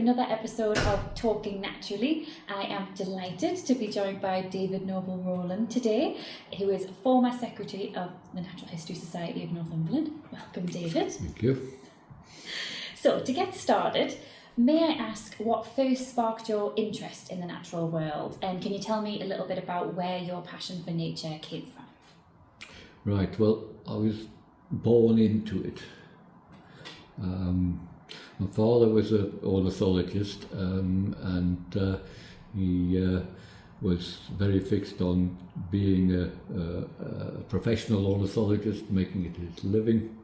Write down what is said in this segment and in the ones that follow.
another episode of Talking Naturally. I am delighted to be joined by David Noble-Rollin today, who is former Secretary of the Natural History Society of Northumberland. Welcome, David. Thank you. So, to get started, may I ask what first sparked your interest in the natural world? And can you tell me a little bit about where your passion for nature came from? Right, well, I was born into it. My father was an ornithologist, and he was very fixed on being a professional ornithologist, making it his living.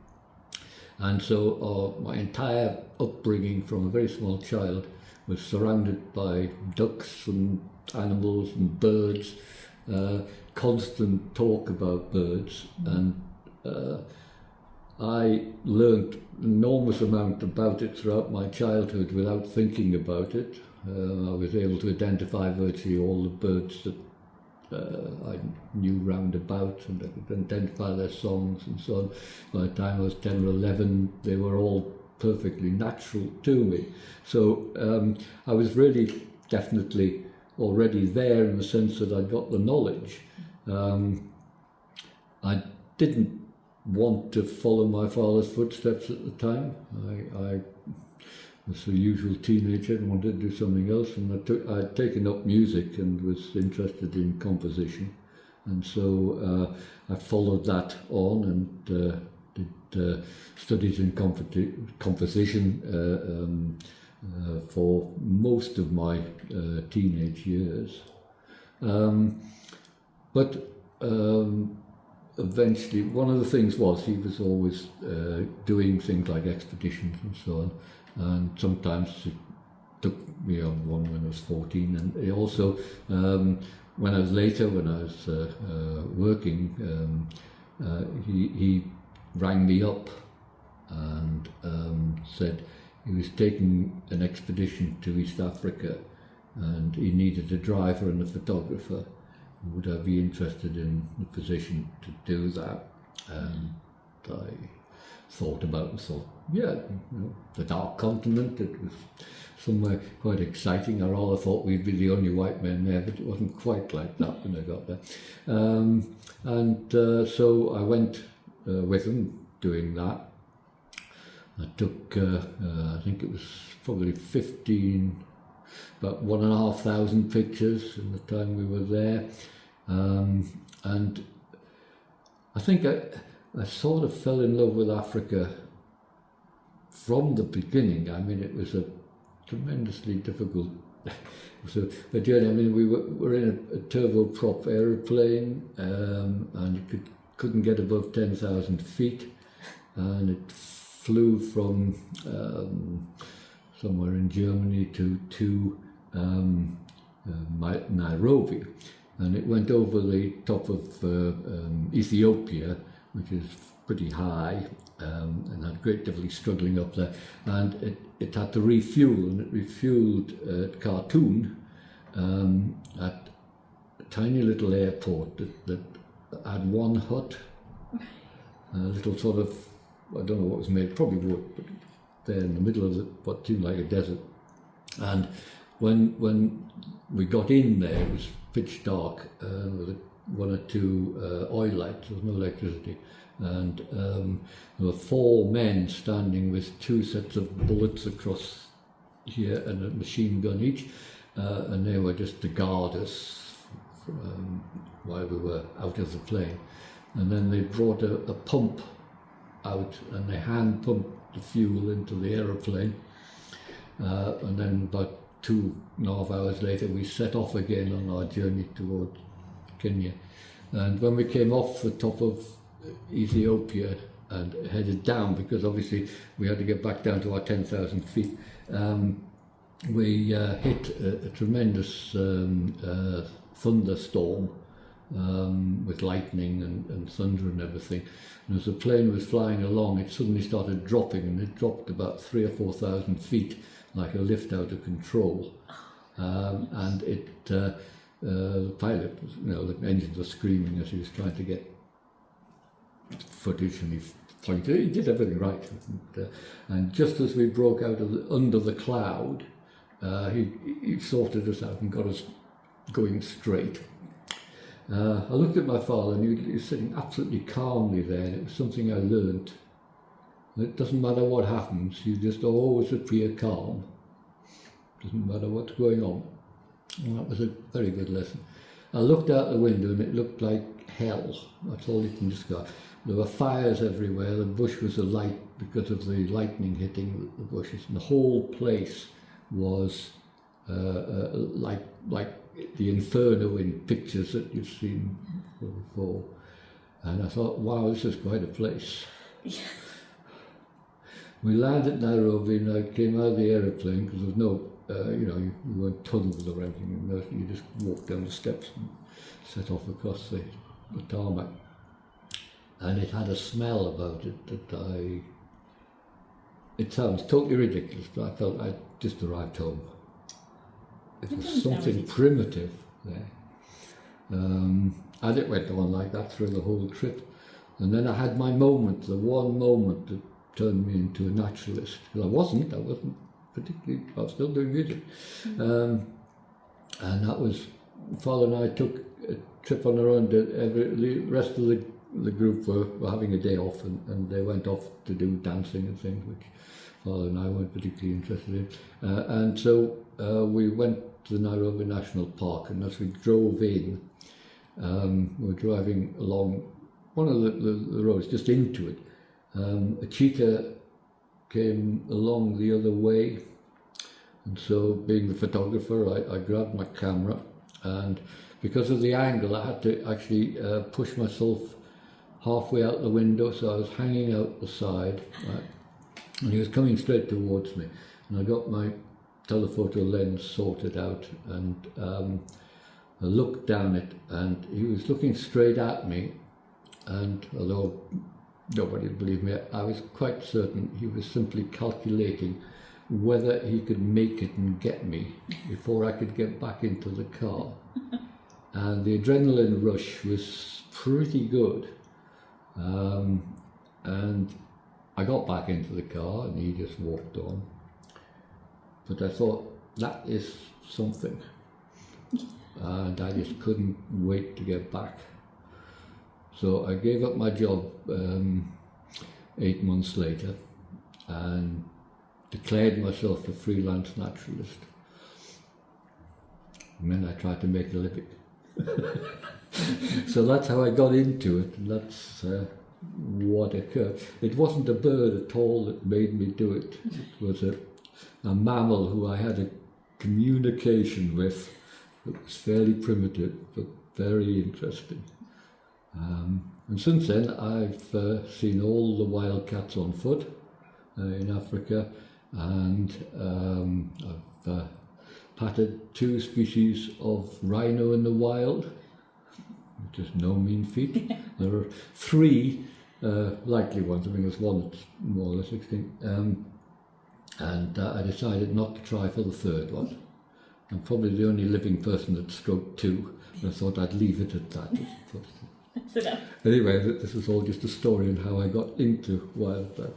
And so my entire upbringing from a very small child was surrounded by ducks and animals and birds, constant talk about birds, and I learnt an enormous amount about it throughout my childhood without thinking about it. I was able to identify virtually all the birds that I knew round about, and I could identify their songs and so on. By the time I was 10 or 11, they were all perfectly natural to me. So I was really definitely already there in the sense that I got the knowledge. I didn't want to follow my father's footsteps at the time. I was a usual teenager and wanted to do something else, and I'd taken up music and was interested in composition, and so I followed that on and did studies in composition for most of my teenage years. But eventually, one of the things was he was always doing things like expeditions and so on, and sometimes it took me on one when I was 14, and he also, when I was later, when I was working, he rang me up and said he was taking an expedition to East Africa and he needed a driver and a photographer. Would I be interested in the position to do that? And I thought about it and thought, yeah, the Dark Continent, it was somewhere quite exciting. I rather thought we'd be the only white men there, but it wasn't quite like that when I got there. So I went with him doing that. I took, I think it was probably about 1,500 pictures in the time we were there, and I think I sort of fell in love with Africa from the beginning. I mean, it was a tremendously difficult a journey. I mean, we were in a turboprop aeroplane, and it couldn't get above 10,000 feet, and it flew from somewhere in Germany to Nairobi, and it went over the top of Ethiopia, which is pretty high, and had great difficulty struggling up there, and it had to refuel, and it refueled at Khartoum, at a tiny little airport that had one hut, a little sort of, I don't know what was made, probably wood, but there in the middle of what seemed like a desert. And when we got in there, it was pitch dark, with one or two oil lights. There was no electricity, and there were 4 men standing with 2 sets of bullets across here and a machine gun each, and they were just to guard us while we were out of the plane. And then they brought a pump out, and they hand pumped the fuel into the aeroplane, and then about 2.5 hours later we set off again on our journey towards Kenya. And when we came off the top of Ethiopia and headed down, because obviously we had to get back down to our 10,000 feet, we hit a tremendous thunderstorm, with lightning and thunder and everything. And as the plane was flying along, it suddenly started dropping, and it dropped about 3,000 or 4,000 feet, like a lift out of control. And the pilot, the engines were screaming as he was trying to get footage, and he did everything right. And just as we broke out under the cloud, he sorted us out and got us going straight. I looked at my father, and he was sitting absolutely calmly there, and it was something I learnt. It doesn't matter what happens, you just always appear calm. Doesn't matter what's going on. And that was a very good lesson. I looked out the window and it looked like hell. That's all you can describe. There were fires everywhere. The bush was alight because of the lightning hitting the bushes. And the whole place was like the inferno in pictures that you've seen before. And I thought, wow, this is quite a place. Yeah. We landed at Nairobi, and I came out of the aeroplane because there was no, you weren't tunnels or anything. You just walked down the steps and set off across the tarmac. And it had a smell about it that it sounds totally ridiculous, but I felt I'd just arrived home. It was something primitive there. And it went on like that through the whole trip. And then I had my moment, the one moment that turned me into a naturalist. Because I wasn't particularly, I was still doing music. And that was, Father and I took a trip on our own. The rest of the group were having a day off, and they went off to do dancing and things, which Father and I weren't particularly interested in. And so we went to the Nairobi National Park, and as we drove in, we were driving along one of the roads, just into it. A cheetah came along the other way, and so being the photographer, I grabbed my camera, and because of the angle I had to actually push myself halfway out the window, so I was hanging out the side, right? And he was coming straight towards me, and I got my telephoto lens sorted out, and I looked down it, and he was looking straight at me, and although nobody would believe me, I was quite certain he was simply calculating whether he could make it and get me before I could get back into the car. And the adrenaline rush was pretty good. And I got back into the car and he just walked on. But I thought, that is something. And I just couldn't wait to get back. So I gave up my job 8 months later and declared myself a freelance naturalist. And then I tried to make a living. So that's how I got into it, and that's what occurred. It wasn't a bird at all that made me do it. It was a mammal who I had a communication with. It was fairly primitive, but very interesting. And since then, I've seen all the wildcats on foot in Africa, and I've patted 2 species of rhino in the wild, which is no mean feat. There are 3 likely ones. I mean, there's one that's more or less extinct. And I decided not to try for the 3rd one. I'm probably the only living person that stroked 2. And I thought I'd leave it at that. That's enough. Anyway, this is all just a story on how I got into wildlife.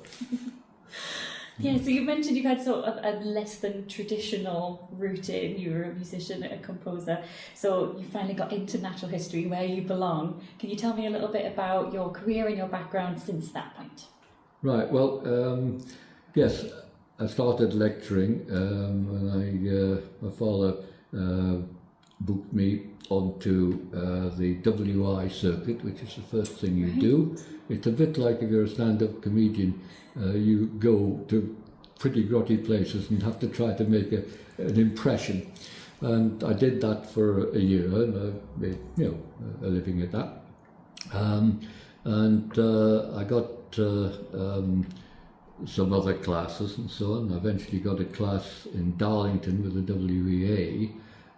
Yeah, so you mentioned you've had sort of a less than traditional route in. You were a musician, a composer, so you finally got into natural history where you belong. Can you tell me a little bit about your career and your background since that point? Right, well, yes, I started lecturing when my father booked me onto the WI circuit, which is the first thing you do. It's a bit like if you're a stand-up comedian, you go to pretty grotty places and have to try to make an impression. And I did that for a year, and I made a living at that. And I got some other classes and so on. I eventually got a class in Darlington with the WEA,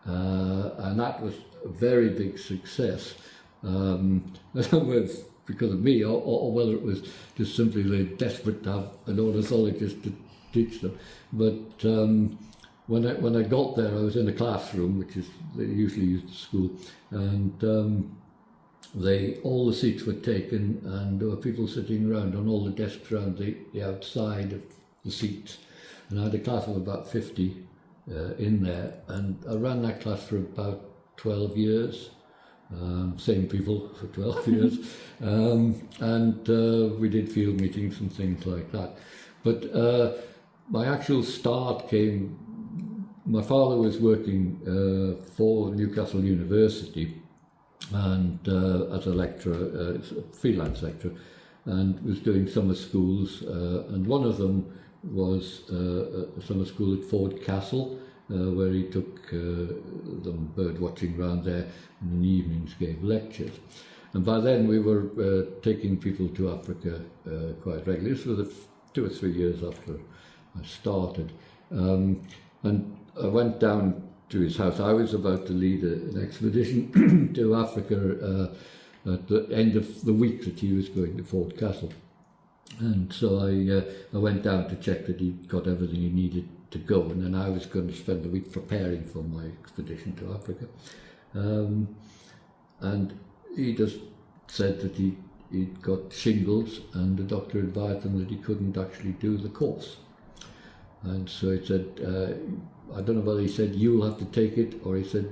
and that was a very big success. Because of me, or whether it was just simply they're desperate to have an ornithologist to teach them. But when I got there, I was in a classroom, which is they usually use at school, and all the seats were taken, and there were people sitting around on all the desks around the outside of the seats. And I had a class of about 50 in there, and I ran that class for about 12 years. Same people for 12 years, and we did field meetings and things like that. But my actual start came, my father was working for Newcastle University and as a lecturer, freelance lecturer, and was doing summer schools, and one of them was a summer school at Ford Castle, where he took them bird watching round there, and in the evenings gave lectures. And by then we were taking people to Africa quite regularly. This was 2 or 3 years after I started. And I went down to his house. I was about to lead an expedition to Africa at the end of the week that he was going to Ford Castle. And so I went down to check that he'd got everything he needed to go, and then I was going to spend the week preparing for my expedition to Africa. And he just said that he'd got shingles, and the doctor advised him that he couldn't actually do the course. And so he said, I don't know whether he said, you'll have to take it, or he said,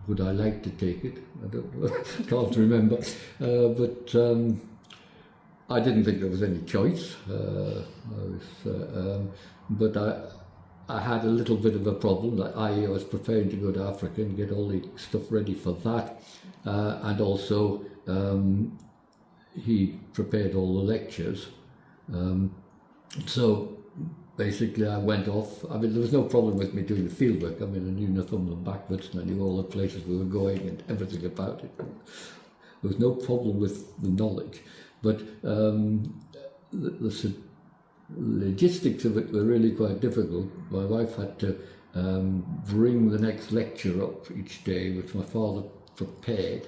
would I like to take it? I don't know, can't remember. But I didn't think there was any choice. But I had a little bit of a problem. That I was preparing to go to Africa and get all the stuff ready for that. And also, he prepared all the lectures. So basically I went off. I mean, there was no problem with me doing the field work. I mean, I knew Northumberland backwards, and I knew all the places we were going and everything about it. There was no problem with the knowledge. But the logistics of it were really quite difficult. My wife had to bring the next lecture up each day, which my father prepared,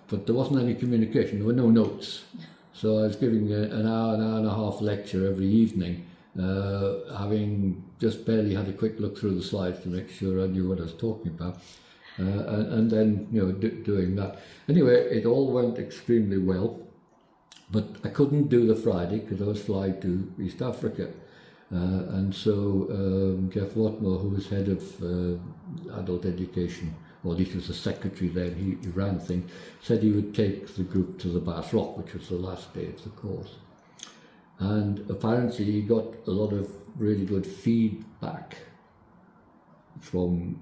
but there wasn't any communication, there were no notes. So I was giving an hour and a half lecture every evening, having just barely had a quick look through the slides to make sure I knew what I was talking about, and then doing that. Anyway, it all went extremely well. But I couldn't do the Friday because I was flying to East Africa. And so Jeff Watmore, who was head of adult education, or at least was the secretary then, he ran things, said he would take the group to the Bass Rock, which was the last day of the course. And apparently he got a lot of really good feedback from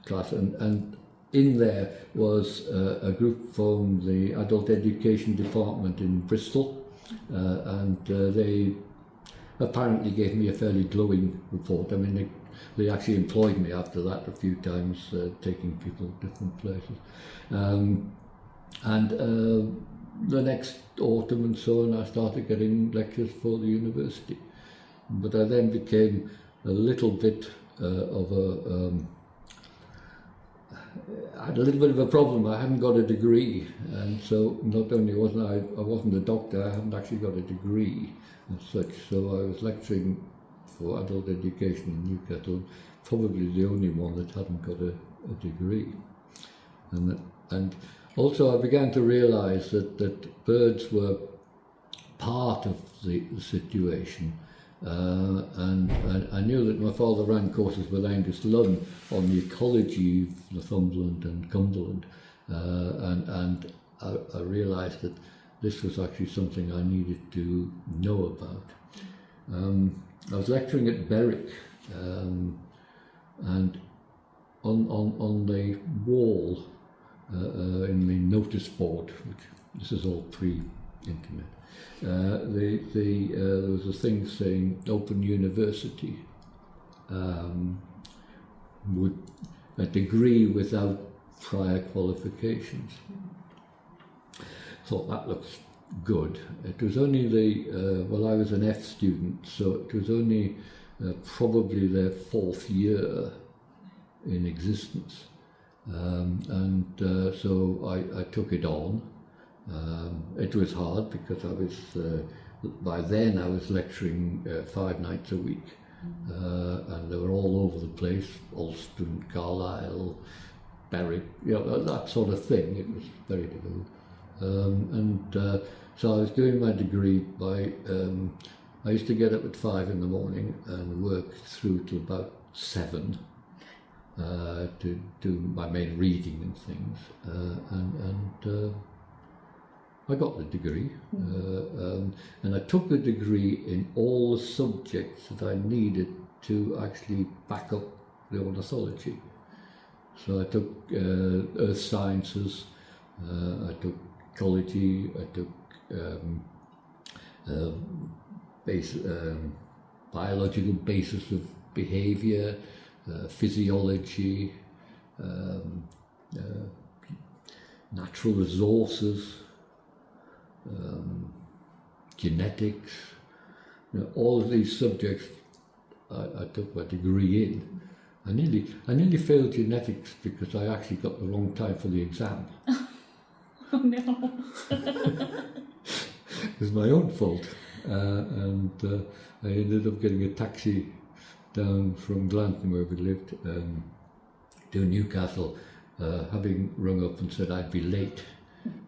class. And in there was a group from the adult education department in Bristol, and they apparently gave me a fairly glowing report. I mean, they actually employed me after that a few times, taking people to different places. And the next autumn and so on, I started getting lectures for the university. But I then became a little bit I had a little bit of a problem. I hadn't got a degree, and so not only wasn't I wasn't a doctor, I hadn't actually got a degree as such. So I was lecturing for adult education in Newcastle, probably the only one that hadn't got a degree. And also I began to realise that birds were part of the situation. And I knew that my father ran courses with Angus Lunn on the ecology of Northumberland and Cumberland, and I realised that this was actually something I needed to know about. I was lecturing at Berwick, and on the wall in the notice board, which this is all pre-internet, there was a thing saying Open University, would a degree without prior qualifications. Thought that looks good. It was only I was an F student, so it was only probably their 4th year in existence, so I took it on. It was hard because I was, by then I was lecturing 5 nights a week, and they were all over the place, Alston, Carlisle, Berwick, that sort of thing. It was very difficult. So I was doing my degree by, I used to get up at 5 in the morning and work through till about 7, to do my main reading and things, and I got the degree, and I took the degree in all the subjects that I needed to actually back up the ornithology. So I took earth sciences, I took ecology, I took biological basis of behaviour, physiology, natural resources, genetics. All of these subjects I took my degree in. I nearly failed genetics because I actually got the wrong time for the exam. Oh no. It was my own fault, and I ended up getting a taxi down from Glanton, where we lived, to Newcastle, having rung up and said I'd be late.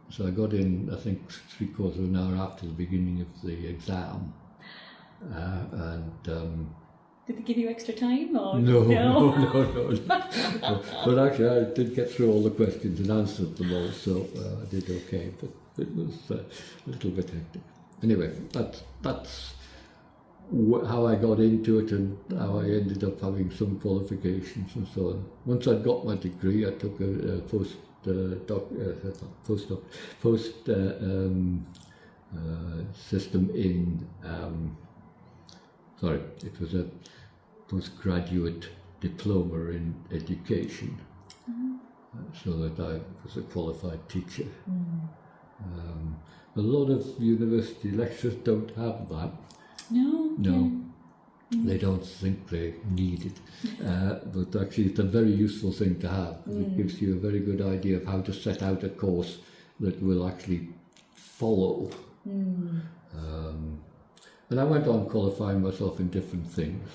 So I got in, I think, 3/4 of an hour after the beginning of the exam, and did they give you extra time? Or? No. But actually, I did get through all the questions and answered them all, so I did okay. But it was a little bit hectic. Anyway, that's how I got into it and how I ended up having some qualifications and so on. Once I'd got my degree, I took a system in. It was a postgraduate diploma in education, so that I was a qualified teacher. A lot of university lecturers don't have that. No. Yeah. They don't think they need it, but actually it's a very useful thing to have, because it gives you a very good idea of how to set out a course that will actually follow. And I went on qualifying myself in different things,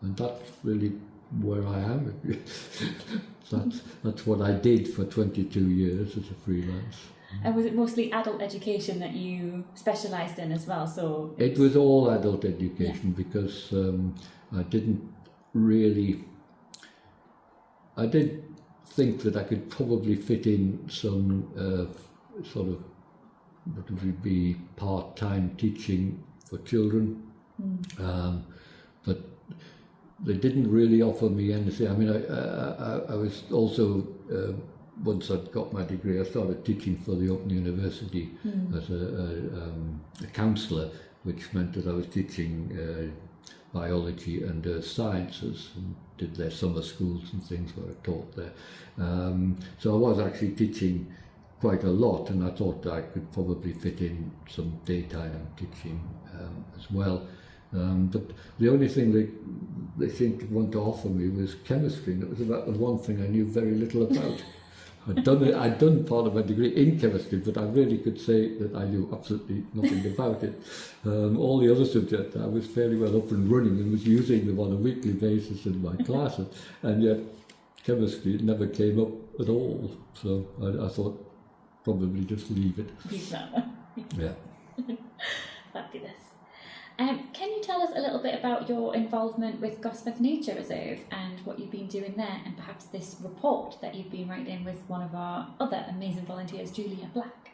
and that's really where I am. That's what I did for 22 years as a freelance. And was it mostly adult education that you specialised in as well? So it was all adult education, because I didn't really. I did think that I could probably fit in some sort of what would be part-time teaching for children, but they didn't really offer me anything. I mean, I was also, once I'd got my degree, I started teaching for the Open University as a counsellor, which meant that I was teaching biology and earth sciences, and did their summer schools and things where I taught there. So I was actually teaching quite a lot, and I thought I could probably fit in some daytime teaching as well. But the only thing they seemed to want to offer me was chemistry, and it was about the one thing I knew very little about. I'd done part of my degree in chemistry, but I really could say that I knew absolutely nothing about it. All the other subjects I was fairly well up and running and was using them on a weekly basis in my classes, and yet chemistry never came up at all. So I thought, probably just leave it. Leave that one. Yeah. Fabulous. Can you tell us a little bit about your involvement with Gosforth Nature Reserve and what you've been doing there, and perhaps this report that you've been writing with one of our other amazing volunteers, Julia Black?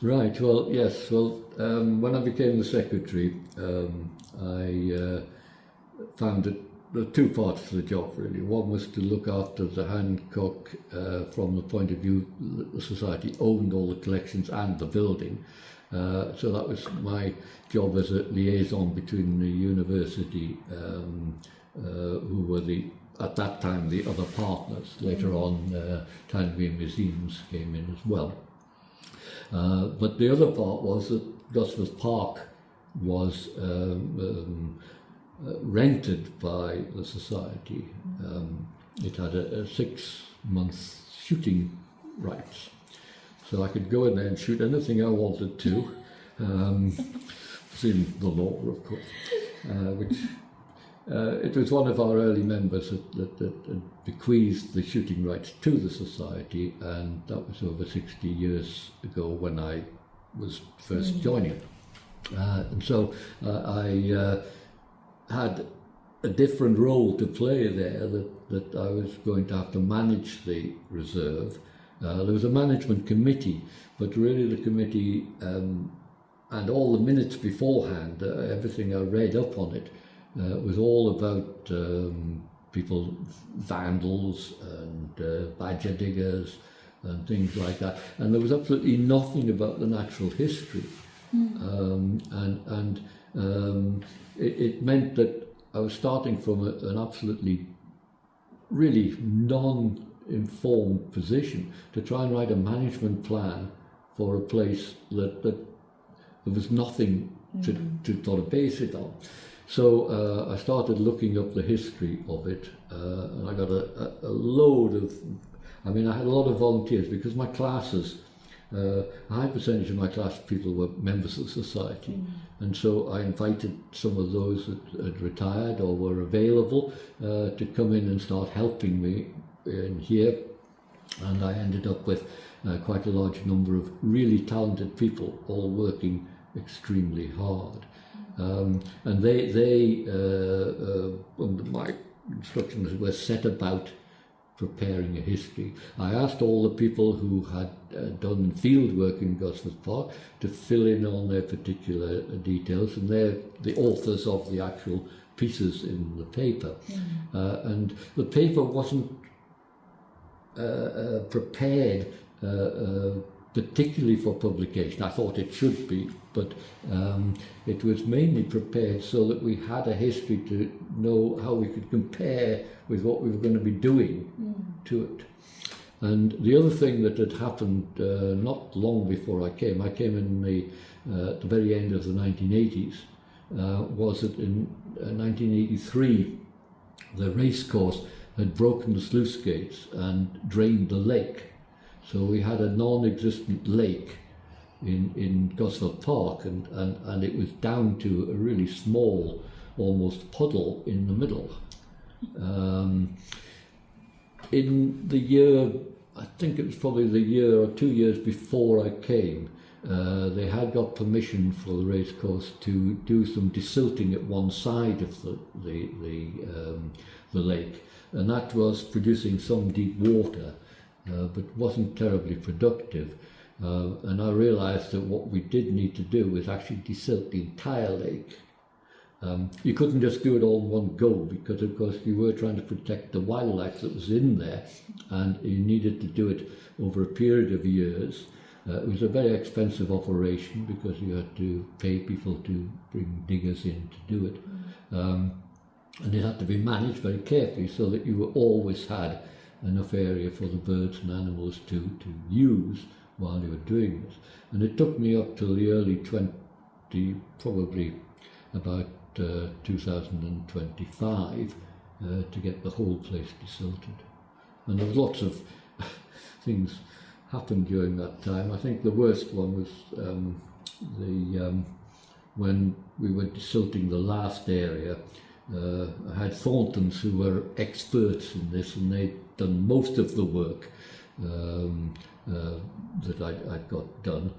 Right, well, yes. Well, when I became the secretary, I found that there were two parts to the job, really. One was to look after the Hancock from the point of view that the Society owned all the collections and the building. So that was my job as a liaison between the university, who were at that time the other partners. Later on, Tanby Museums came in as well. But the other part was that Gosforth Park was rented by the Society. It had a 6-month shooting rights. So I could go in there and shoot anything I wanted to. It's in the law, of course. It was one of our early members that bequeathed the shooting rights to the Society, and that was over 60 years ago when I was first joining it. And so I had a different role to play there, that I was going to have to manage the reserve. There was a management committee, but really the committee and all the minutes beforehand, everything I read up on it, was all about people, vandals and badger diggers and things like that. And there was absolutely nothing about the natural history. It meant that I was starting from an absolutely really non-informed position to try and write a management plan for a place that there was nothing to sort of base it on. So I started looking up the history of it, and I got a load of, I had a lot of volunteers because my classes, a high percentage of my class people were members of society, and so I invited some of those that had retired or were available to come in and start helping me in here, and I ended up with quite a large number of really talented people all working extremely hard. And they under my instructions, were set about preparing a history. I asked all the people who had done field work in Gosforth Park to fill in on their particular details, and they're the authors of the actual pieces in the paper. And the paper wasn't prepared particularly for publication. I thought it should be, but it was mainly prepared so that we had a history to know how we could compare with what we were going to be doing to it. And the other thing that had happened not long before I came in the very end of the 1980s, was that in 1983 the racecourse had broken the sluice gates and drained the lake. So we had a non-existent lake in Gosforth Park, and it was down to a really small, almost puddle in the middle. In the year, I think it was probably the year or 2 years before I came, they had got permission for the racecourse to do some desilting at one side of the lake, and that was producing some deep water, but wasn't terribly productive. And I realised that what we did need to do was actually desilt the entire lake. You couldn't just do it all in one go, because of course you were trying to protect the wildlife that was in there, and you needed to do it over a period of years. It was a very expensive operation because you had to pay people to bring diggers in to do it. And it had to be managed very carefully so that you always had enough area for the birds and animals to use while you were doing this. And it took me up till the early probably about 2025 to get the whole place desilted. And there was lots of things happened during that time. I think the worst one was when we were desilting the last area. I had Thorntons who were experts in this, and they'd done most of the work that I'd got done,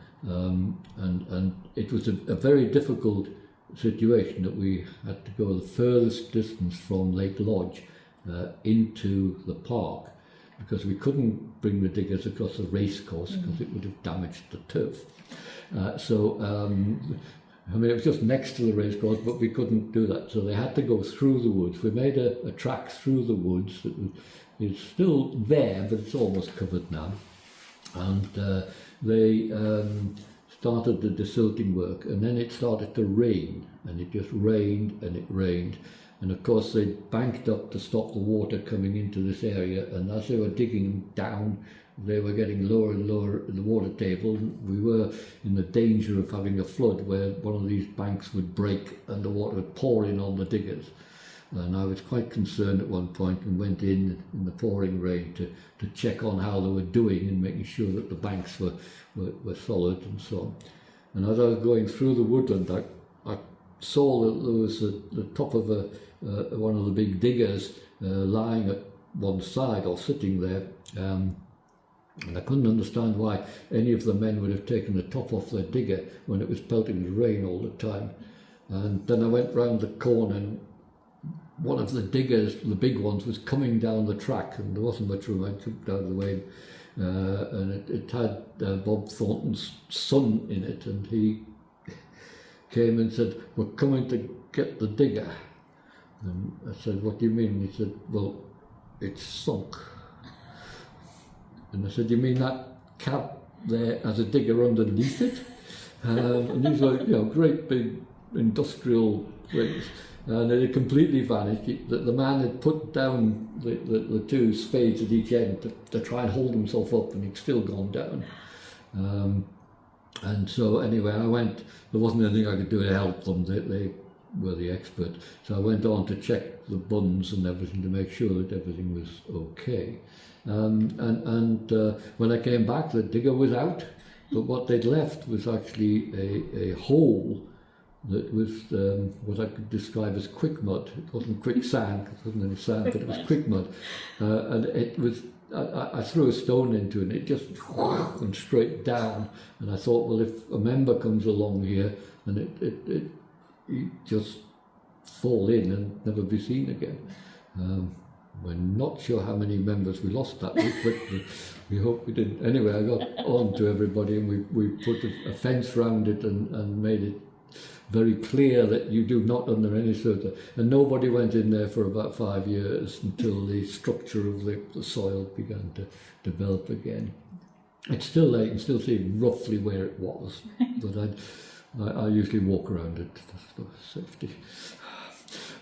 and it was a very difficult situation that we had to go the furthest distance from Lake Lodge into the park, because we couldn't bring the diggers across the racecourse because it would have damaged the turf. It was just next to the racecourse, but we couldn't do that, so they had to go through the woods. We made a track through the woods that is still there, but it's almost covered now. And they started the desilting work, and then it started to rain, and it just rained and it rained. And of course they banked up to stop the water coming into this area, and as they were digging down, they were getting lower and lower in the water table. We were in the danger of having a flood where one of these banks would break and the water would pour in on the diggers. And I was quite concerned at one point and went in the pouring rain to check on how they were doing and making sure that the banks were solid and so on. And as I was going through the woodland, I saw that there was the top of one of the big diggers lying at one side or sitting there. And I couldn't understand why any of the men would have taken the top off their digger when it was pelting with rain all the time. And then I went round the corner, and one of the diggers, the big ones, was coming down the track, and there wasn't much room. I took out of the way, and it had Bob Thornton's son in it, and he came and said, "We're coming to get the digger." And I said, "What do you mean?" He said, "Well, it's sunk." And I said, "You mean that cab there has a digger underneath it?" And these were, great big industrial things. And it had completely vanished. The man had put down the two spades at each end to try and hold himself up, and he'd still gone down. And so anyway, I went. There wasn't anything I could do to help them. They were the expert. So I went on to check the buns and everything to make sure that everything was okay. And when I came back, the digger was out. But what they'd left was actually a hole that was what I could describe as quick mud. It wasn't quicksand, because there wasn't any sand, but it was quick mud. And it was, I threw a stone into it, and it just went straight down. And I thought, well, if a member comes along here, and it just fall in and never be seen again. We're not sure how many members we lost that week, but we hope we didn't. Anyway, I got on to everybody, and we put a fence around it and made it very clear that you do not under any circumstance. And nobody went in there for about 5 years until the structure of the soil began to develop again. It's still there, you can still see roughly where it was, but I usually walk around it just for safety.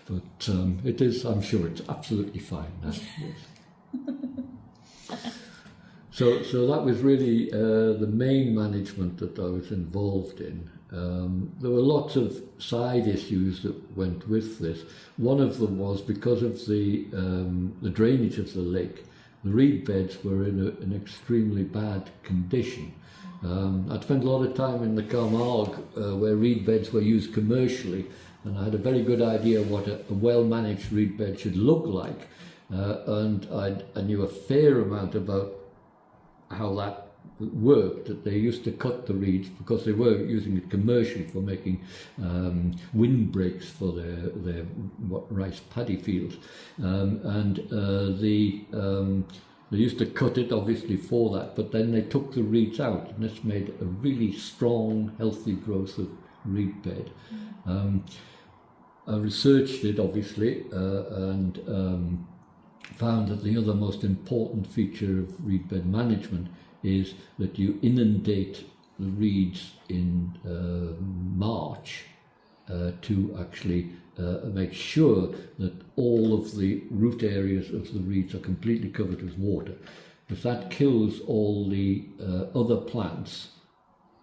But it is, I'm sure it's absolutely fine now. Yes. So that was really the main management that I was involved in. There were lots of side issues that went with this. One of them was because of the drainage of the lake. The reed beds were in an extremely bad condition. I'd spent a lot of time in the Camargue where reed beds were used commercially, and I had a very good idea what a well-managed reed bed should look like, and I knew a fair amount about how that worked, that they used to cut the reeds because they were using it commercially for making windbreaks for their rice paddy fields, and they used to cut it obviously for that, but then they took the reeds out, and this made a really strong, healthy growth of reed bed. I researched it obviously and found that the other most important feature of reed bed management is that you inundate the reeds in March to actually make sure that all of the root areas of the reeds are completely covered with water, because that kills all the other plants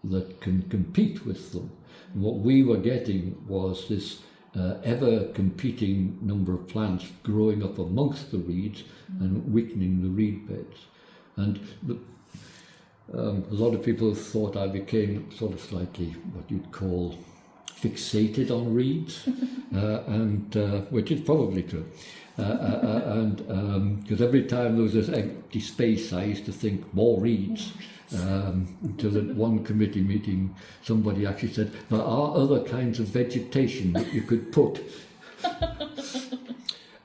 that can compete with them. And what we were getting was this ever-competing number of plants growing up amongst the reeds and weakening the reed beds. And a lot of people thought I became sort of slightly what you'd call fixated on reeds, and which is probably true. And because every time there was this empty space, I used to think more reeds. Until at one committee meeting, somebody actually said, there are other kinds of vegetation that you could put.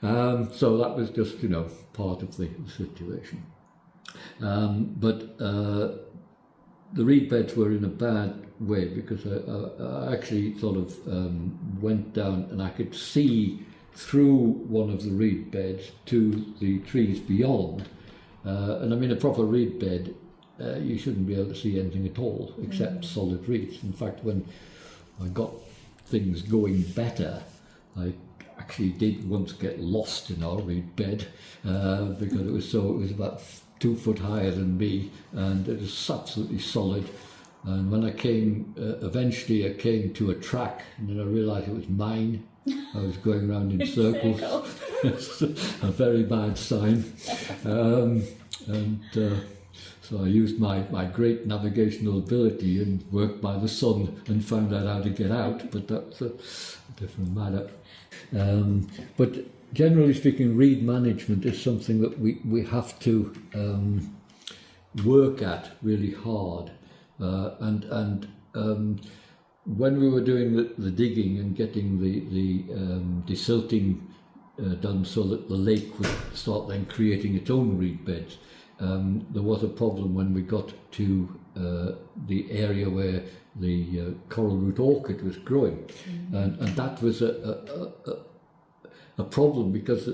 So that was just, part of the situation. But the reed beds were in a bad way, because I actually sort of went down and I could see through one of the reed beds to the trees beyond. And I mean, a proper reed bed, you shouldn't be able to see anything at all except solid reeds. In fact, when I got things going better, I actually did once get lost in our reed bed because it was about 2 foot higher than me, and it was absolutely solid. And when I came, eventually I came to a track, and then I realised it was mine. I was going around in circles. A very bad sign. So I used my great navigational ability and worked by the sun and found out how to get out, but that's a different matter. But generally speaking, reed management is something that we have to work at really hard. And when we were doing the digging and getting the desilting done so that the lake would start then creating its own reed beds. There was a problem when we got to the area where the coral root orchid was growing, and that was a problem because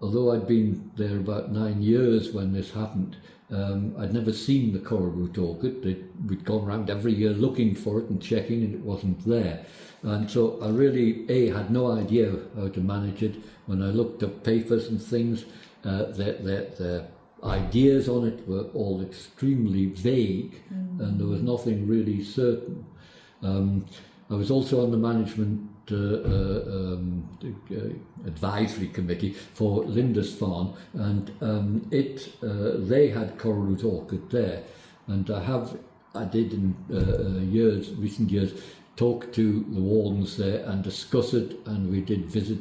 although I'd been there about 9 years when this happened, I'd never seen the coral root orchid. We'd gone around every year looking for it and checking, and it wasn't there. And so I really, had no idea how to manage it. When I looked up papers and things, their ideas on it were all extremely vague, and there was nothing really certain. I was also on the management advisory committee for Lindisfarne, and they had coral root orchid there, and I did in recent years talk to the wardens there and discuss it, and we did visit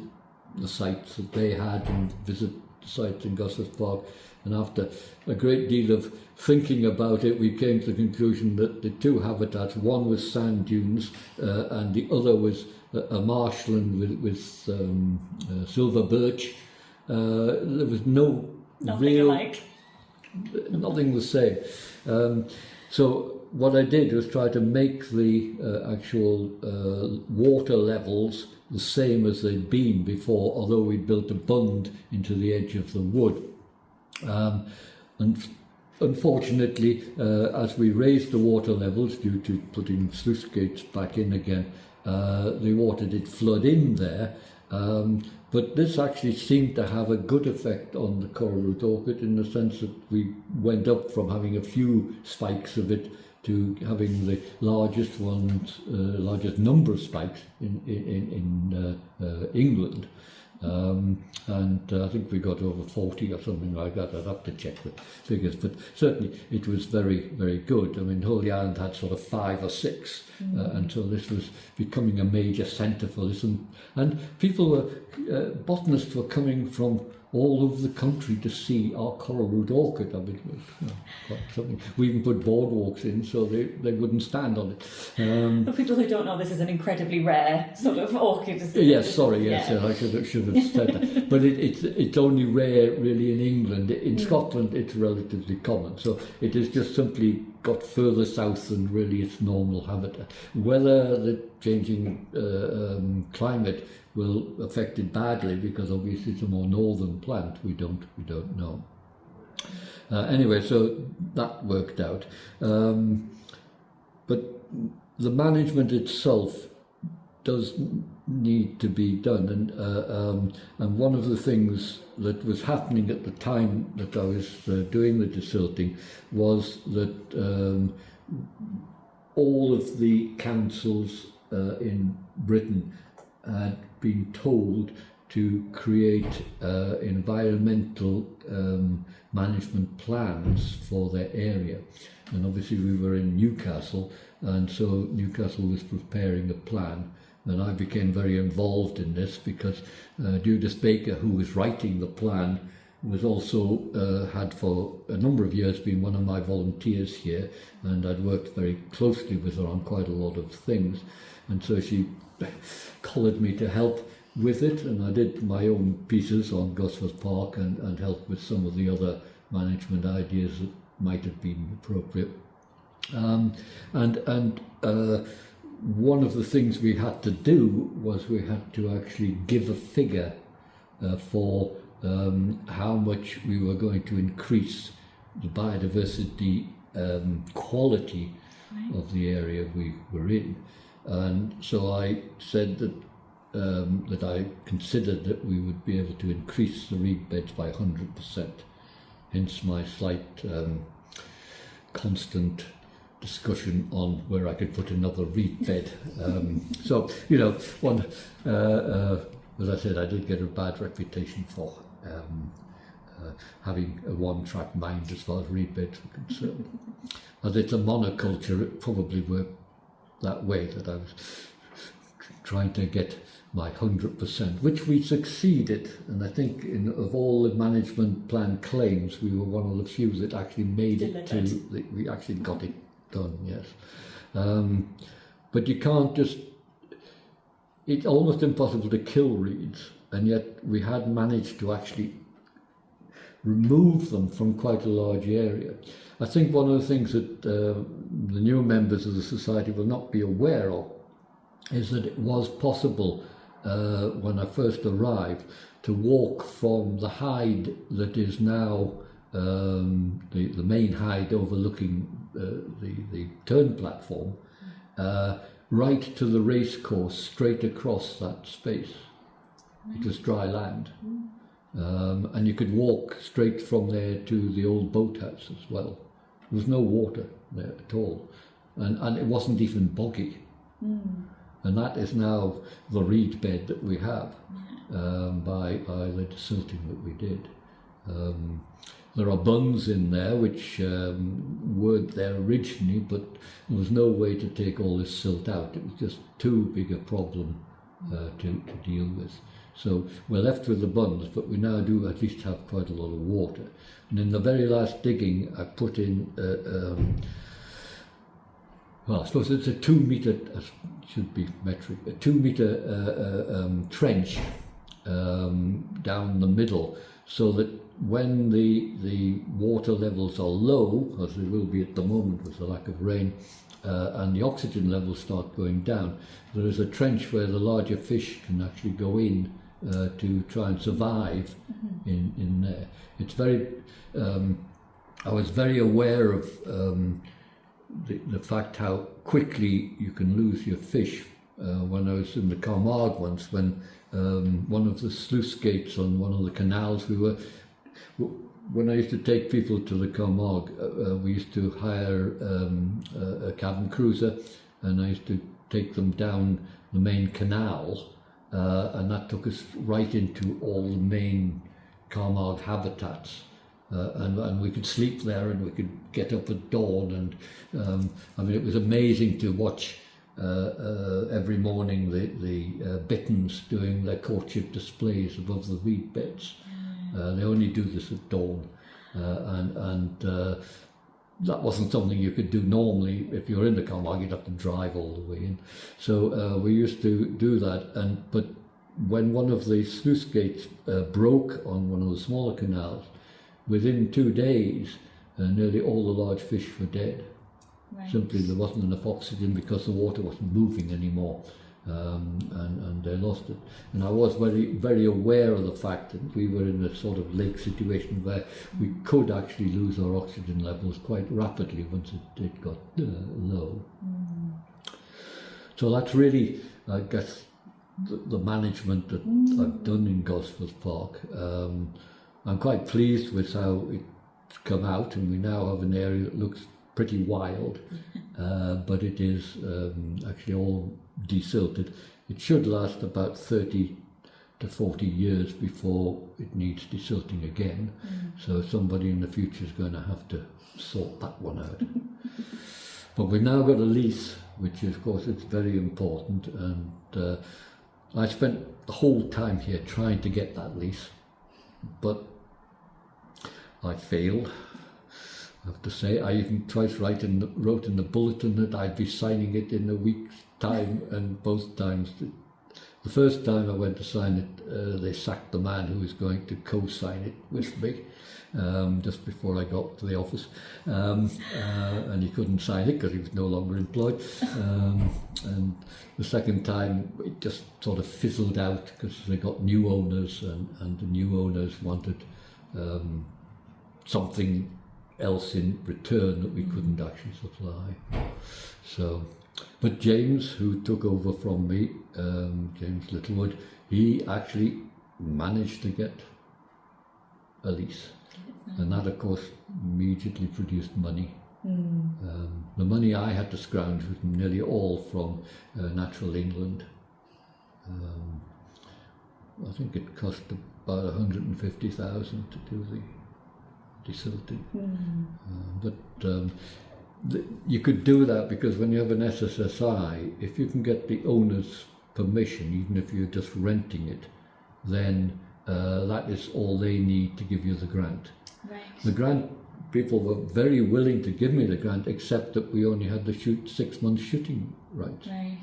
the sites that they had and visit the sites in Gosforth Park. And after a great deal of thinking about it, we came to the conclusion that the two habitats, one was sand dunes and the other was a marshland with silver birch. There was nothing the same. So what I did was try to make the actual water levels the same as they'd been before, although we built a bund into the edge of the wood. And unfortunately, as we raised the water levels due to putting sluice gates back in again, the water did flood in there. But this actually seemed to have a good effect on the coral root orchid, in the sense that we went up from having a few spikes of it to having the largest number of spikes in England. And I think we got over 40 or something like that. I'd have to check the figures, but certainly it was very, very good. I mean, Holy Island had sort of 5 or 6, and so this was becoming a major centre for this. And people botanists were coming from all over the country to see our coral root orchid. I mean, it was quite something. We even put boardwalks in so they wouldn't stand on it. For people who don't know, this is an incredibly rare sort of orchid. Yes, sorry, yes, I should have said that. But it's only rare really in England. In Scotland, it's relatively common. So it has just simply got further south than really its normal habitat. Whether the changing climate will affect it badly, because obviously it's a more northern plant, we don't know. Anyway, so that worked out. But the management itself does need to be done, and one of the things that was happening at the time that I was doing the desilting was that all of the councils in Britain had been told to create environmental management plans for their area. And obviously we were in Newcastle, and so Newcastle was preparing a plan, and I became very involved in this because Judith Baker, who was writing the plan, was also had for a number of years been one of my volunteers here, and I'd worked very closely with her on quite a lot of things, and so she collared me to help with it, and I did my own pieces on Gosforth Park and helped with some of the other management ideas that might have been appropriate. One of the things we had to do was we had to actually give a figure for how much we were going to increase the biodiversity quality of the area we were in. And so I said that I considered that we would be able to increase the reed beds by 100%, hence my slight constant discussion on where I could put another reed bed. So, you know, as I said, I did get a bad reputation for having a one-track mind as far as reed beds were concerned. As it's a monoculture, it probably worked that way, that I was trying to get my 100%, which we succeeded. And I think of all the management plan claims, we were one of the few that actually made it we actually got it done, yes. But you can't just, it's almost impossible to kill reeds. and yet we had managed to actually remove them from quite a large area. I think one of the things that the new members of the society will not be aware of is that it was possible when I first arrived to walk from the hide that is now the main hide overlooking the turn platform right to the race course, straight across that space. It was dry land. And you could walk straight from there to the old boathouse as well. There was no water there at all. And it wasn't even boggy. And that is now the reed bed that we have by the desilting that we did. There are bunds in there which weren't there originally, but there was no way to take all this silt out. It was just too big a problem to deal with. So we're left with the bunds, but we now do at least have quite a lot of water. And in the very last digging, I put in, well, I suppose it's a 2 metre, should be metric, a 2 metre trench down the middle, so that when the water levels are low, as they will be at the moment with the lack of rain, and the oxygen levels start going down, there is a trench where the larger fish can actually go in to try and survive in there. It's very, I was very aware of the fact how quickly you can lose your fish. When I was in the Camargue once, when one of the sluice gates on one of the canals, when I used to take people to the Camargue, we used to hire a cabin cruiser, and I used to take them down the main canal, and that took us right into all the main Camargue habitats. And we could sleep there, and we could get up at dawn, and I mean, it was amazing to watch every morning the bitterns doing their courtship displays above the reed beds. They only do this at dawn, and that wasn't something you could do normally. If you're in the Camargue, you'd have to drive all the way in. So we used to do that, but when one of the sluice gates broke on one of the smaller canals, within 2 days, nearly all the large fish were dead. Right. Simply there wasn't enough oxygen because the water wasn't moving anymore, and they lost it. And I was very, very aware of the fact that we were in a sort of lake situation where we could actually lose our oxygen levels quite rapidly once it got low. So that's really, I guess, the management that I've done in Gosforth Park. I'm quite pleased with how it's come out, and we now have an area that looks pretty wild, but it is actually all desilted. It should last about 30 to 40 years before it needs desilting again. So somebody in the future is going to have to sort that one out. But we've now got a lease, which of course it's very important, and I spent the whole time here trying to get that lease, but I failed. I have to say, I even twice wrote in the bulletin that I'd be signing it in a week's time, and both times, the first time I went to sign it, they sacked the man who was going to co-sign it with me just before I got to the office, and he couldn't sign it because he was no longer employed. And the second time, it just sort of fizzled out because they got new owners, and the new owners wanted something else in return that we couldn't actually supply. So, but James, who took over from me, James Littlewood, he actually managed to get a lease, and that of course immediately produced money. The money I had to scrounge was nearly all from Natural England. I think it cost about 150,000 to do the desilting. But you could do that because when you have an SSSI, if you can get the owner's permission, even if you're just renting it, then that is all they need to give you the grant. Right. The grant, people were very willing to give me the grant, except that we only had to shoot 6 months shooting rights. Right.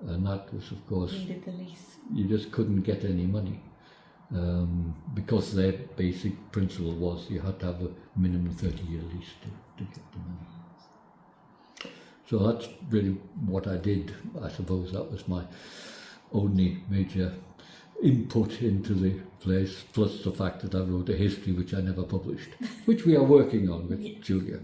and that was, of course, Needed the lease. you just couldn't get any money. Because their basic principle was you had to have a minimum 30-year lease to get the money. So that's really what I did. I suppose that was my only major input into the place, plus the fact that I wrote a history which I never published, which we are working on with Julia.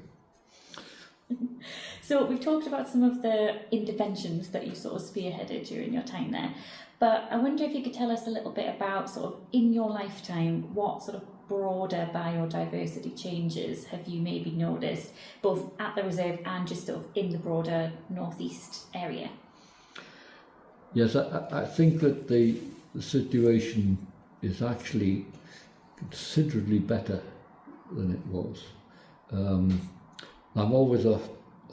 So we've talked about some of the interventions that you sort of spearheaded during your time there, but I wonder if you could tell us a little bit about sort of in your lifetime, what sort of broader biodiversity changes have you maybe noticed, both at the reserve and just sort of in the broader northeast area? Yes, I think that the situation is actually considerably better than it was. I'm always a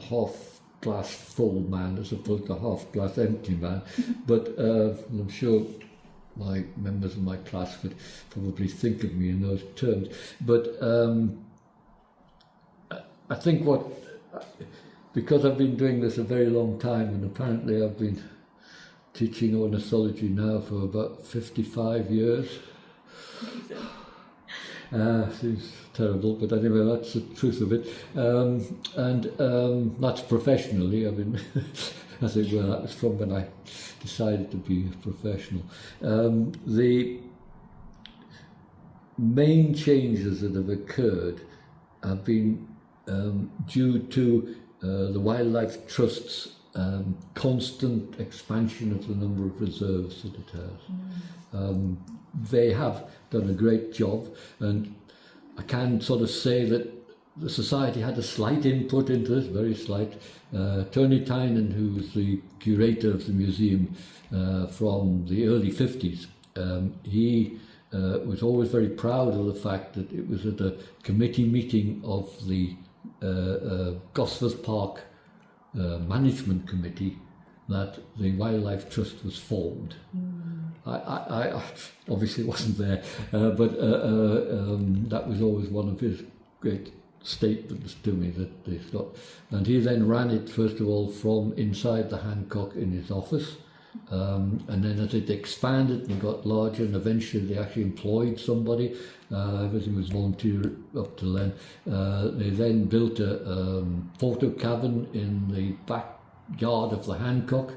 half glass full man as opposed to half glass empty man, but I'm sure my members of my class would probably think of me in those terms. But I think because I've been doing this a very long time, and apparently I've been teaching ornithology now for about 55 years. Seems terrible, but anyway, that's the truth of it. And that's professionally. I mean, I think that was from when I decided to be a professional. The main changes that have occurred have been due to the Wildlife Trust's constant expansion of the number of reserves that it has. They have done a great job, and I can sort of say that the Society had a slight input into this, very slight. Tony Tynan, who was the curator of the museum from the early 50s, he was always very proud of the fact that it was at a committee meeting of the Gosforth Park Management Committee that the Wildlife Trust was formed. I obviously wasn't there, but that was always one of his great statements to me that they've got. And he then ran it, first of all, from inside the Hancock in his office, and then as it expanded and got larger, and eventually they actually employed somebody, everything was volunteer up till then. They then built a photo cabin in the backyard of the Hancock,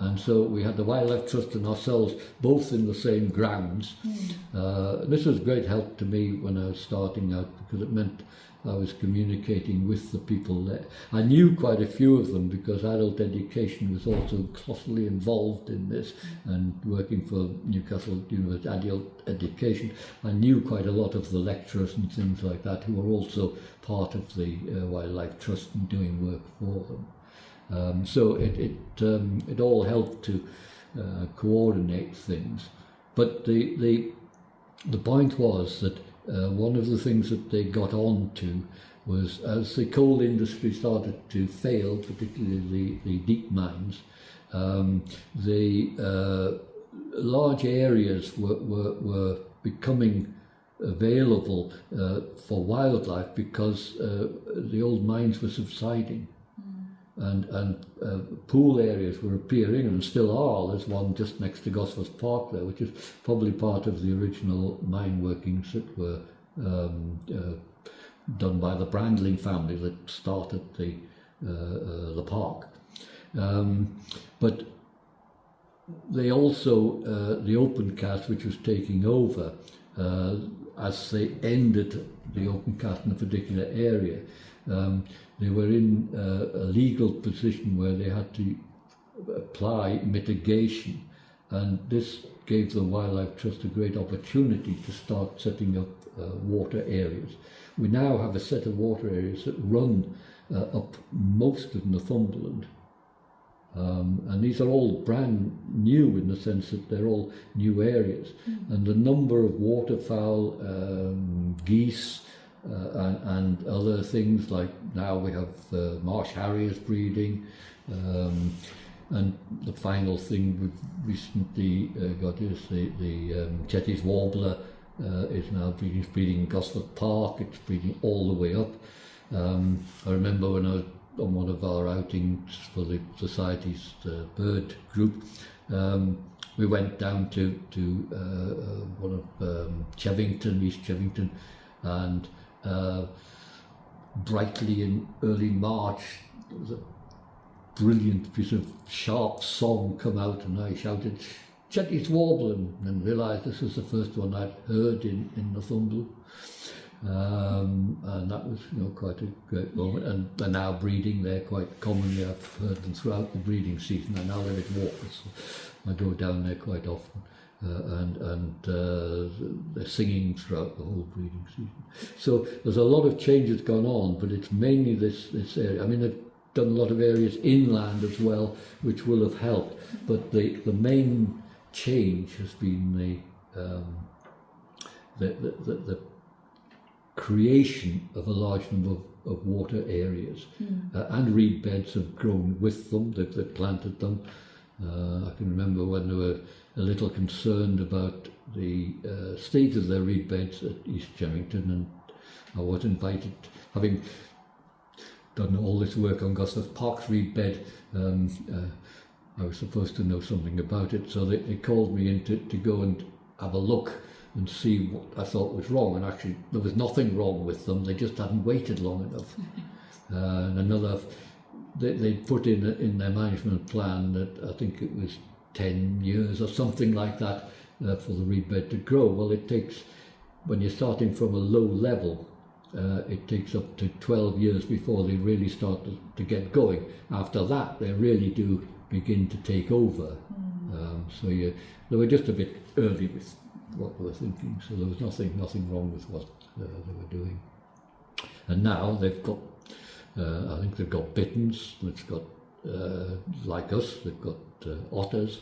and so we had the Wildlife Trust and ourselves both in the same grounds. This was great help to me when I was starting out, because it meant I was communicating with the people there. I knew quite a few of them because adult education was also closely involved in this, and working for Newcastle University Adult Education, I knew quite a lot of the lecturers and things like that who were also part of the Wildlife Trust and doing work for them. So it all helped to coordinate things. But the point was that one of the things that they got on to was, as the coal industry started to fail, particularly the deep mines, the large areas were becoming available for wildlife because the old mines were subsiding. And pool areas were appearing, and still are. There's one just next to Gosforth Park there, which is probably part of the original mine workings that were done by the Brandling family that started the park. But they also, the open cast, which was taking over, as they ended the open cast in a particular area, they were in a legal position where they had to apply mitigation, and this gave the Wildlife Trust a great opportunity to start setting up water areas. We now have a set of water areas that run up most of Northumberland, and these are all brand new in the sense that they're all new areas, and the number of waterfowl, geese, and other things, like now we have marsh harriers breeding, and the final thing we've recently got is the Chetty's warbler is now breeding in Gosforth Park. It's breeding all the way up. I remember when I was on one of our outings for the Society's bird group, we went down to one of Chevington, East Chevington, and brightly in early March, there was a brilliant piece of sharp song come out, and I shouted, "Chetty's warbling," and realised this was the first one I'd heard in Northumberland. And that was, quite a great moment. And they're now breeding there quite commonly. I've heard them throughout the breeding season. I now live at Walkers, so I go down there quite often. They're singing throughout the whole breeding season. So there's a lot of changes gone on, but it's mainly this area. I mean, they've done a lot of areas inland as well, which will have helped. But the main change has been the creation of a large number of water areas, and reed beds have grown with them. They've planted them. I can remember when they were a little concerned about the state of their reed beds at East Chevington, and I was invited, having done all this work on Gosforth Park's reed bed. I was supposed to know something about it, so they called me in to go and have a look and see what I thought was wrong, and actually there was nothing wrong with them. They just hadn't waited long enough. And they put in their management plan that I think it was 10 years or something like that for the reed bed to grow. Well, it takes, when you're starting from a low level, it takes up to 12 years before they really start to get going. After that, they really do begin to take over. So they were just a bit early with what they were thinking, so there was nothing wrong with what they were doing. And now they've got, I think they've got bitterns, they've got, like us, they've got otters.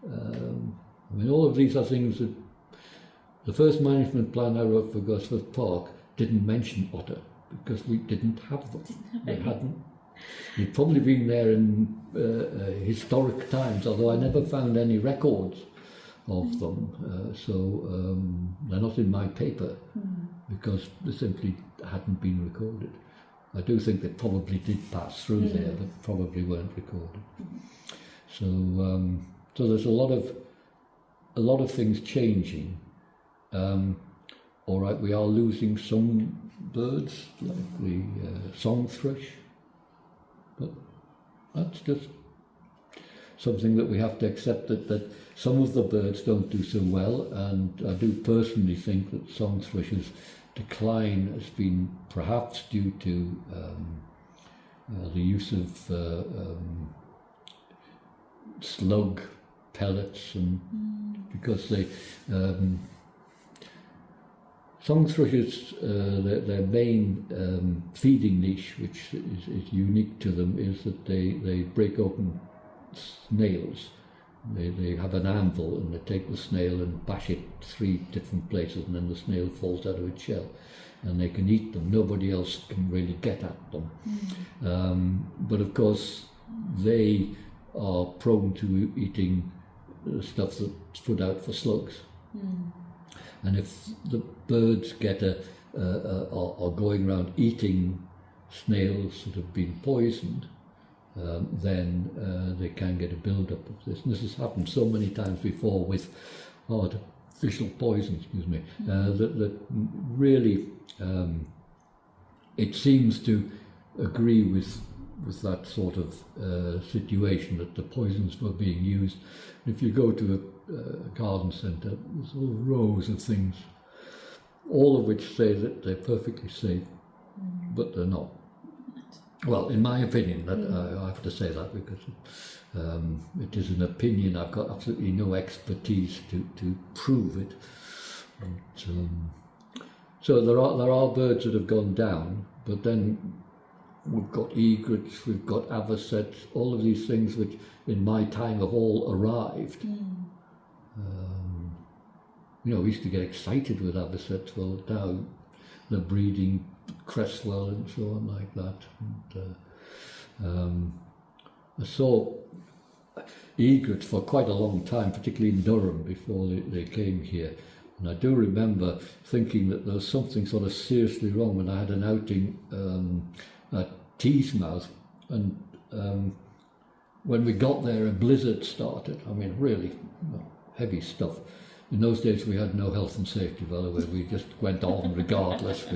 I mean, all of these are things that the first management plan I wrote for Gosforth Park didn't mention otter, because we didn't have them. We hadn't. They'd probably been there in historic times, although I never found any records of them. So they're not in my paper, because they simply hadn't been recorded. I do think they probably did pass through there, but probably weren't recorded. So there's a lot of things changing. All right, we are losing some birds, like the song thrush, but that's just something that we have to accept, that some of the birds don't do so well, and I do personally think that song thrush's decline has been perhaps due to the use of slug pellets, and because they song thrushes, their main feeding niche, which is unique to them, is that they break open snails. They have an anvil, and they take the snail and bash it 3 different places, and then the snail falls out of its shell, and they can eat them. Nobody else can really get at them. But of course, they are prone to eating stuff that's put out for slugs. And if the birds get are going around eating snails that have been poisoned, then they can get a build-up of this. And this has happened so many times before with artificial poison, that really it seems to agree with that sort of situation, that the poisons were being used. If you go to a garden centre, there's all rows of things, all of which say that they're perfectly safe, but they're not. Well, in my opinion, that I have to say that, because it is an opinion. I've got absolutely no expertise to prove it. But, so there are birds that have gone down, but then we've got egrets, we've got avocets, all of these things which in my time have all arrived. We used to get excited with avocets. Well, now they're breeding Cresswell and so on like that. And, I saw egrets for quite a long time, particularly in Durham, before they came here. And I do remember thinking that there was something sort of seriously wrong when I had an outing at Teesmouth, and when we got there, a blizzard started. I mean, really heavy stuff. In those days, we had no health and safety, by the way. We just went on regardless.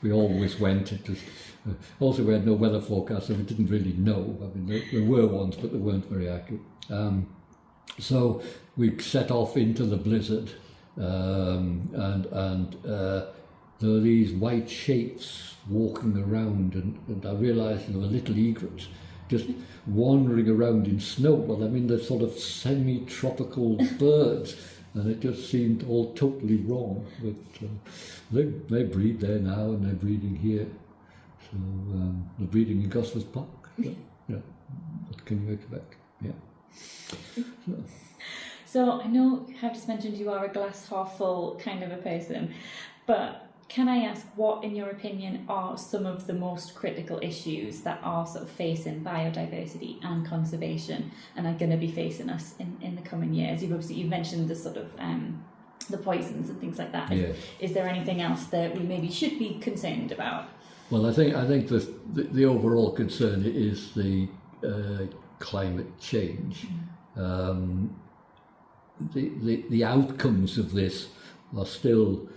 We always went. It was, also, we had no weather forecast, so we didn't really know. I mean, there were ones, but they weren't very accurate. So we set off into the blizzard, and there were these white shapes walking around, and I realised there were little egrets just wandering around in snow. Well, I mean, they're sort of semi-tropical birds, and it just seemed all totally wrong. But they breed there now, and they're breeding here. So they're breeding in Gosforth Park. So, yeah, what can you expect? Yeah. So I know you have just mentioned you are a glass half full kind of a person, but can I ask what, in your opinion, are some of the most critical issues that are sort of facing biodiversity and conservation and are going to be facing us in the coming years? You've mentioned the sort of the poisons and things like that. Is there anything else that we maybe should be concerned about? Well, I think the overall concern is the climate change. The outcomes of this are still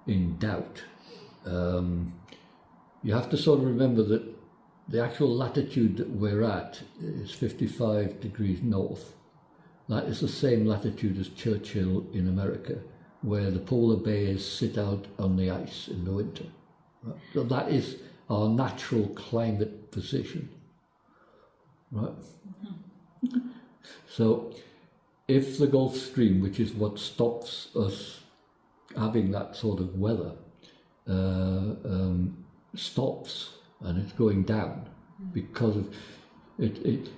in doubt. You have to sort of remember that the actual latitude that we're at is 55 degrees north. That is the same latitude as Churchill in America, where the polar bears sit out on the ice in the winter. Right? So that is our natural climate position. Right? Mm-hmm. So if the Gulf Stream, which is what stops us having that sort of weather, stops and it's going down because of it,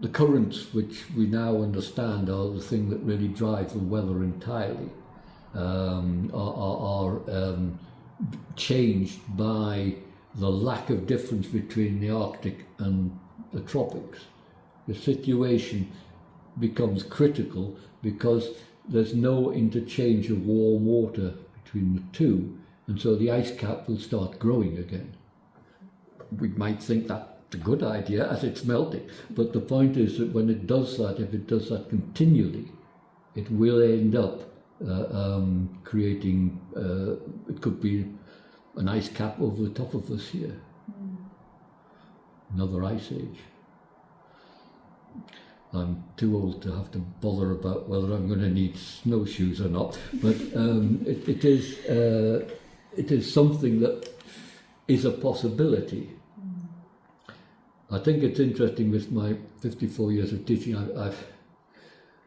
the currents, which we now understand are the thing that really drive the weather entirely, are changed by the lack of difference between the Arctic and the tropics. The situation becomes critical because there's no interchange of warm water between the two, and so the ice cap will start growing again. We might think that's a good idea as it's melting, but the point is that when it does that, if it does that continually, it will end up creating, it could be an ice cap over the top of us here. Another ice age. I'm too old to have to bother about whether I'm going to need snowshoes or not, but it is something that is a possibility. I think it's interesting with my 54 years of teaching.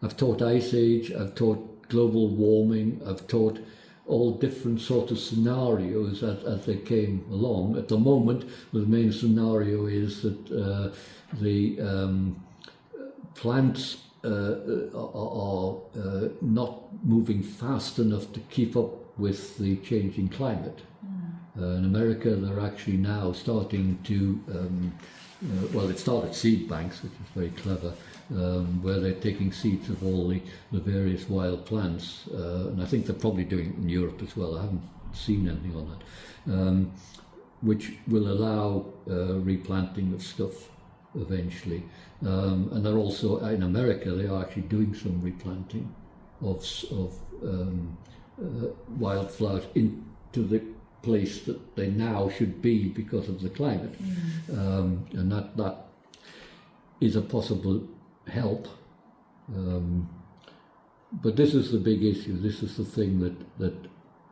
I've taught ice age, I've taught global warming, I've taught all different sorts of scenarios as they came along. At the moment, the main scenario is that the plants are not moving fast enough to keep up with the changing climate. In America, they're actually now starting to, it started seed banks, which is very clever, where they're taking seeds of all the various wild plants, and I think they're probably doing it in Europe as well. I haven't seen anything on that, which will allow replanting of stuff eventually. And they're also, in America, they are actually doing some replanting of wildflowers into the place that they now should be because of the climate. And that is a possible help. But this is the big issue. This is the thing that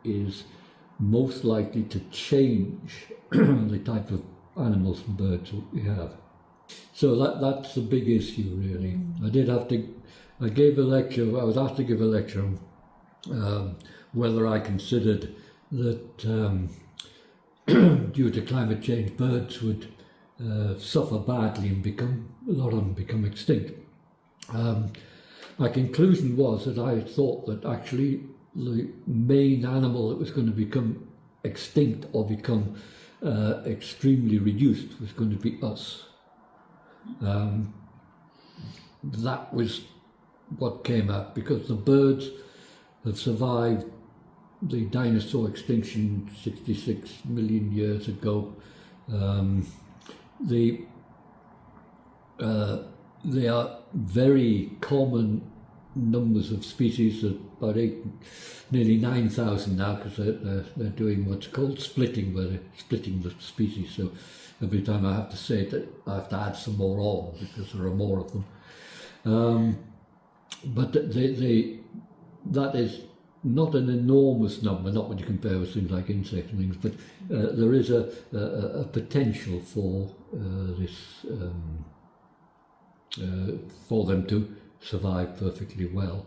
is most likely to change the type of animals and birds that we have. So that's the big issue, really. I gave a lecture, I was asked to give a lecture on whether I considered that due to climate change, birds would suffer badly and a lot of them become extinct. My conclusion was that I thought that actually the main animal that was going to become extinct or become extremely reduced was going to be us. That was what came out, because the birds have survived the dinosaur extinction 66 million years ago. The they are very common numbers of species, about nearly 9,000 now, because they're doing what's called splitting, where they're splitting the species. So every time I have to say it, I have to add some more on, because there are more of them. But that is not an enormous number, not when you compare with things like insects and things, but there is a potential for for them to survive perfectly well.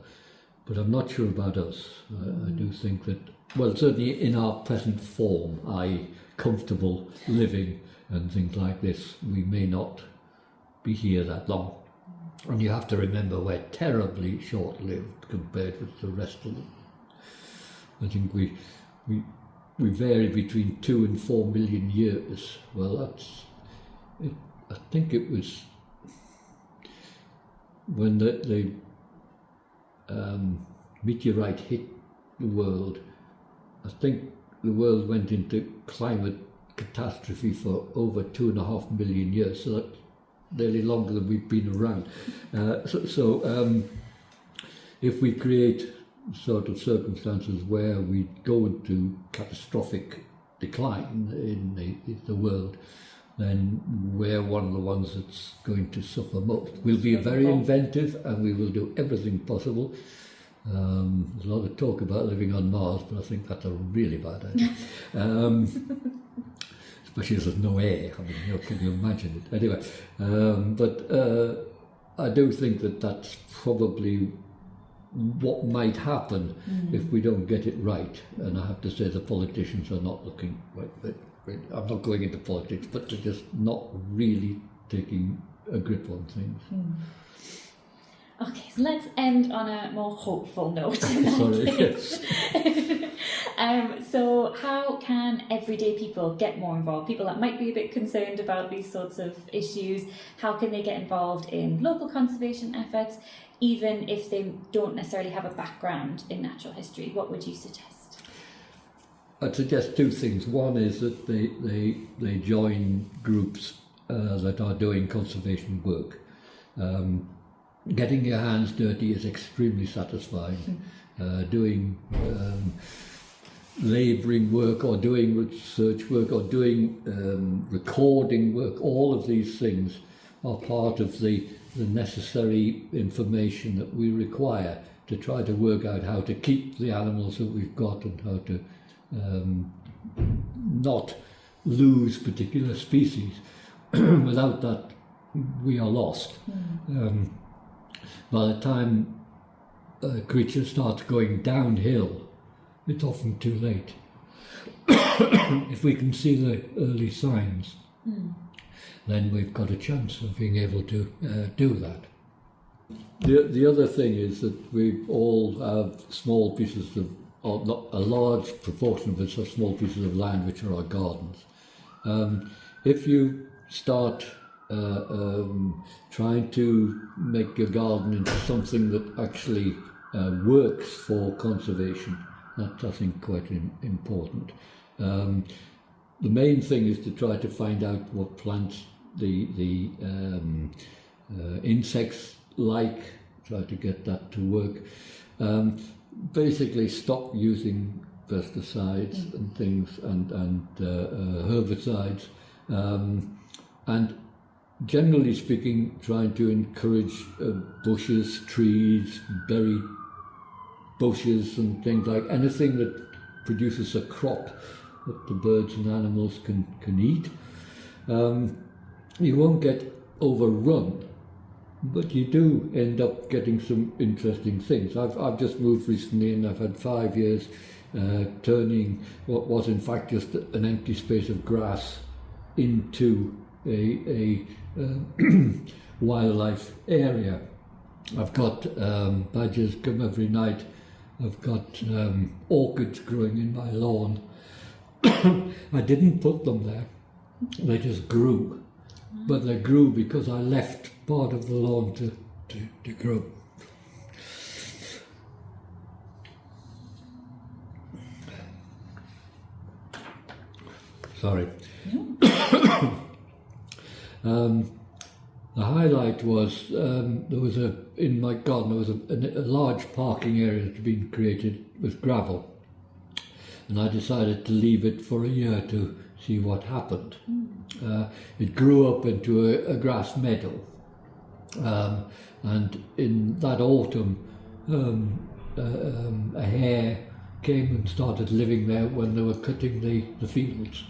But I'm not sure about us. I do think that, well, certainly in our present form, i.e. comfortable living and things like this, we may not be here that long. And you have to remember we're terribly short-lived compared with the rest of them. I think we vary between 2 and 4 million years. Well, I think it was when the meteorite hit the world. I think the world went into climate catastrophe for over 2.5 million years. So that's nearly longer than we've been around. If we create sort of circumstances where we go into catastrophic decline in the world, then we're one of the ones that's going to suffer most. We'll be very inventive and we will do everything possible. There's a lot of talk about living on Mars, but I think that's a really bad idea. Especially as there's no air. I mean, can you imagine it? Anyway, I do think that that's probably what might happen if we don't get it right. And I have to say the politicians are not looking right. I'm not going into politics, but they're just not really taking a grip on things. Okay, so let's end on a more hopeful note. Sorry, yes. So how can everyday people get more involved? People that might be a bit concerned about these sorts of issues, how can they get involved in local conservation efforts, even if they don't necessarily have a background in natural history? What would you suggest? I'd suggest two things. One is that they join groups that are doing conservation work. Getting your hands dirty is extremely satisfying. Doing labouring work or doing research work or doing recording work, all of these things are part of the necessary information that we require to try to work out how to keep the animals that we've got and how to not lose particular species. Without that, we are lost. By the time a creature starts going downhill, it's often too late. If we can see the early signs, then we've got a chance of being able to do that. The other thing is that we all have small pieces of, or not a large proportion of us have small pieces of land which are our gardens. If you start trying to make your garden into something that actually works for conservation, that's, I think, quite important. The main thing is to try to find out what plants the insects like, try to get that to work. Basically stop using pesticides and things and herbicides, and generally speaking trying to encourage bushes, trees, berry bushes and things, like anything that produces a crop that the birds and animals can eat. You won't get overrun, but you do end up getting some interesting things. I've just moved recently and I've had 5 years turning what was in fact just an empty space of grass into a wildlife area. I've got badgers come every night. I've got orchids growing in my lawn. I didn't put them there, they just grew. But they grew because I left part of the lawn to grow. Sorry. The highlight was there was in my garden there was a large parking area that had been created with gravel, and I decided to leave it for a year to see what happened. It grew up into a grass meadow, and in that autumn a hare came and started living there when they were cutting the fields.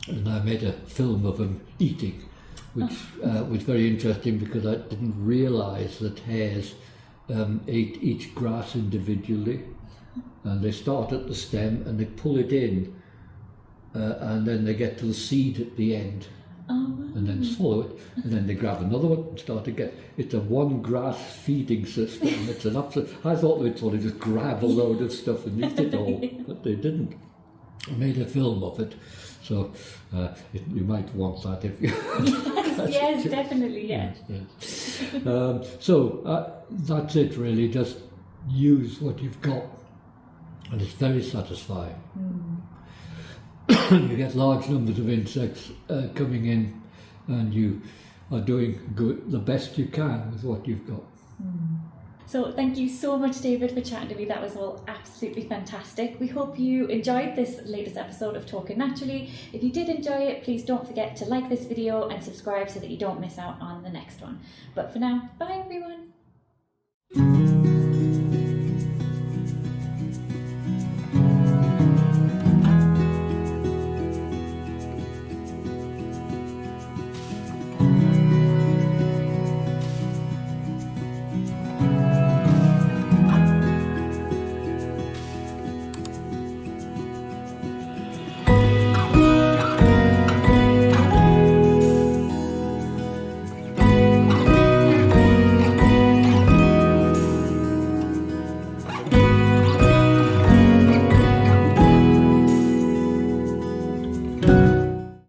And I made a film of them eating, which was very interesting because I didn't realise that hares ate each grass individually, and they start at the stem and they pull it in, and then they get to the seed at the end, and then swallow it, and then they grab another one and start again. It's a one grass feeding system. It's an absolute. I thought they'd sort of just grab a load of stuff and eat it all, but they didn't. I made a film of it. So you might want that if you... Yes, definitely, yes. So that's it really, just use what you've got, and it's very satisfying. You get large numbers of insects coming in, and you are doing the best you can with what you've got. So thank you so much, David, for chatting to me. That was all absolutely fantastic. We hope you enjoyed this latest episode of Talking Naturally. If you did enjoy it, please don't forget to like this video and subscribe so that you don't miss out on the next one. But for now, bye everyone.